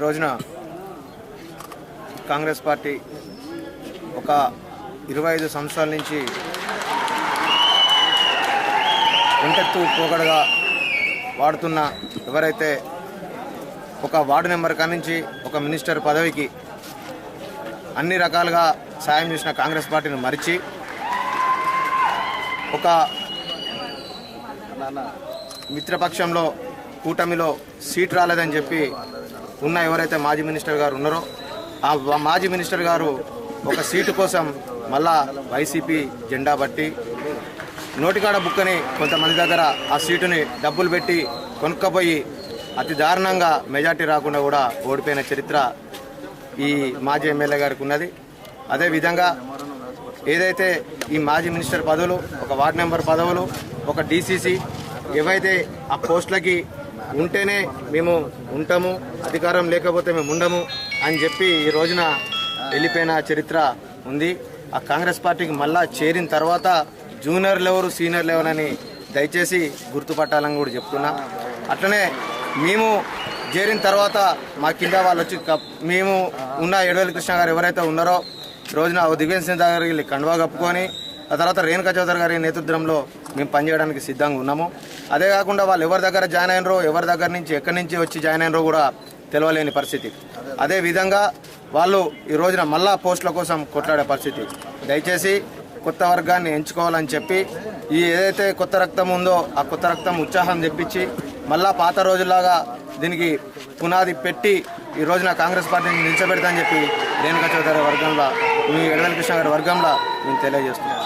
రోజున కాంగ్రెస్ పార్టీ ఒక 25 సంవత్సరాల నుంచి వెంటెత్తు పోగడగా వాడుతున్న ఎవరైతే ఒక వార్డు నెంబర్ కానించి ఒక మినిస్టర్ పదవికి అన్ని రకాలుగా సాయం చేసిన కాంగ్రెస్ పార్టీని మరిచి ఒక మిత్రపక్షంలో కూటమిలో సీట్ రాలేదని చెప్పి ఉన్న ఎవరైతే మాజీ మినిస్టర్ గారు ఉన్నారో ఆ మాజీ మినిస్టర్ గారు ఒక సీటు కోసం మళ్ళా వైసీపీ జెండా బట్టి నోటికాడ బుక్కని కొంతమంది దగ్గర ఆ సీటుని డబ్బులు పెట్టి కొనుక్కపోయి అతి దారుణంగా మెజార్టీ రాకుండా కూడా ఓడిపోయిన చరిత్ర ఈ మాజీ ఎమ్మెల్యే గారికి ఉన్నది. అదేవిధంగా ఏదైతే ఈ మాజీ మినిస్టర్ పదవులు, ఒక వార్డు నెంబర్ పదవులు, ఒక డీసీసీ ఏవైతే ఆ పోస్టులకి ఉంటేనే మేము ఉంటాము, అధికారం లేకపోతే మేము ఉండము అని చెప్పి ఈ రోజున వెళ్ళిపోయిన చరిత్ర ఉంది. ఆ కాంగ్రెస్ పార్టీకి మళ్ళా చేరిన తర్వాత జూనియర్లు ఎవరు సీనియర్లు ఎవరని దయచేసి గుర్తుపట్టాలని కూడా చెప్తున్నా. అట్లనే మేము చేరిన తర్వాత మా కింద వాళ్ళు వచ్చి మేము ఉన్న ఎడవెల్లి కృష్ణ గారు ఎవరైతే ఉన్నారో రోజున దివ్యాంశ దగ్గరికి వెళ్ళి కండువా కప్పుకొని ఆ తర్వాత రేణుకా చౌదరి గారి నేతృత్వంలో మేము పనిచేయడానికి సిద్ధంగా ఉన్నాము. అదే కాకుండా వాళ్ళు ఎవరి దగ్గర జాయిన్ అయినరో, ఎవరి దగ్గర నుంచి ఎక్కడి నుంచి వచ్చి జాయిన్ అయినరో కూడా తెలియలేని పరిస్థితి. అదేవిధంగా వాళ్ళు ఈ రోజున మళ్ళా పోస్టుల కోసం కొట్లాడే పరిస్థితి. దయచేసి కొత్త వర్గాన్ని ఎంచుకోవాలని చెప్పి ఈ ఏదైతే కొత్త రక్తం ఉందో ఆ కొత్త రక్తం ఉత్సాహం తెప్పించి మళ్ళా పాత రోజుల్లాగా దీనికి పునాది పెట్టి ఈ రోజున కాంగ్రెస్ పార్టీని నిలిచబెడతామని చెప్పి రేణుకా చౌదరి వర్గంలో, మీ ఎడవెల్లి కృష్ణ గారి వర్గంలో నేను తెలియజేస్తున్నాను.